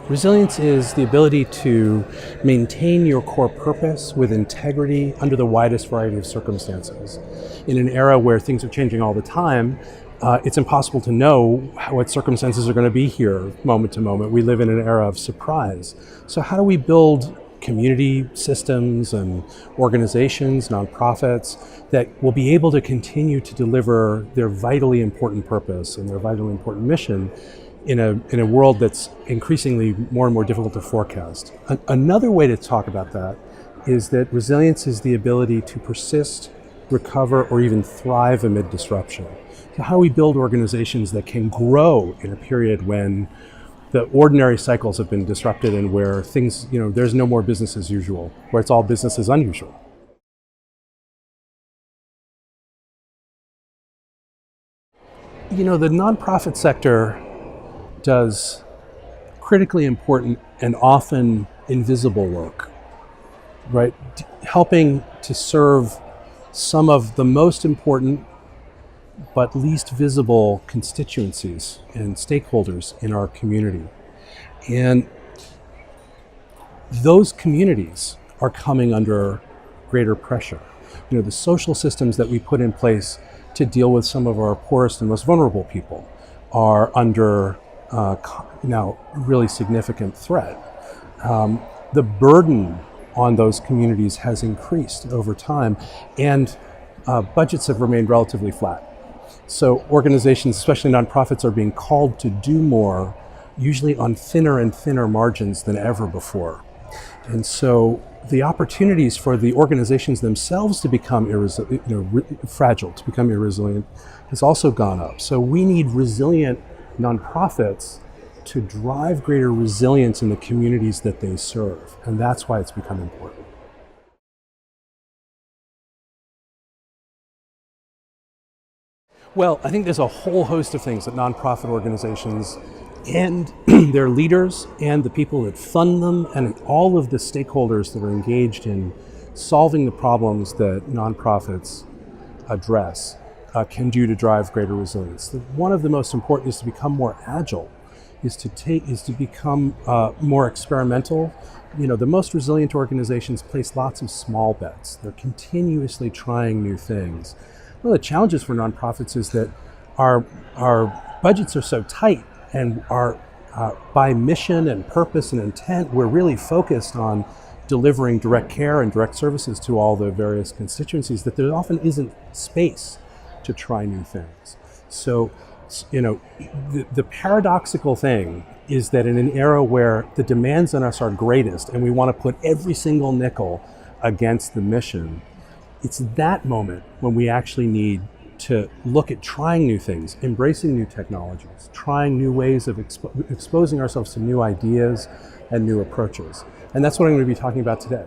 Resilience is the ability to maintain your core purpose with integrity under the widest variety of circumstances. In an era where things are changing all the time, it's impossible to know what circumstances are going to be here moment to moment. We live in an era of surprise. So how do we build community systems and organizations, nonprofits, that will be able to continue to deliver their vitally important purpose and their vitally important mission in a world that's increasingly more and more difficult to forecast? Another way to talk about that is that resilience is the ability to persist, recover, or even thrive amid disruption. So how do we build organizations that can grow in a period when the ordinary cycles have been disrupted and where things, there's no more business as usual, where it's all business as unusual? The nonprofit sector does critically important and often invisible work, right? Helping to serve some of the most important but least visible constituencies and stakeholders in our community. And those communities are coming under greater pressure. The social systems that we put in place to deal with some of our poorest and most vulnerable people are under now really significant threat. The burden on those communities has increased over time, and budgets have remained relatively flat. So organizations, especially nonprofits, are being called to do more, usually on thinner and thinner margins than ever before. And so the opportunities for the organizations themselves to become fragile, to become irresilient, has also gone up. So we need resilient nonprofits to drive greater resilience in the communities that they serve. And that's why it's become important. Well, I think there's a whole host of things that nonprofit organizations and their leaders and the people that fund them and all of the stakeholders that are engaged in solving the problems that nonprofits address can do to drive greater resilience. One of the most important is to become more agile, is to become more experimental. The most resilient organizations place lots of small bets. They're continuously trying new things. One of the challenges for nonprofits is that our budgets are so tight, and our by mission and purpose and intent, we're really focused on delivering direct care and direct services to all the various constituencies, that there often isn't space to try new things. So, the paradoxical thing is that in an era where the demands on us are greatest and we want to put every single nickel against the mission, it's that moment when we actually need to look at trying new things, embracing new technologies, trying new ways of exposing ourselves to new ideas and new approaches. And that's what I'm going to be talking about today.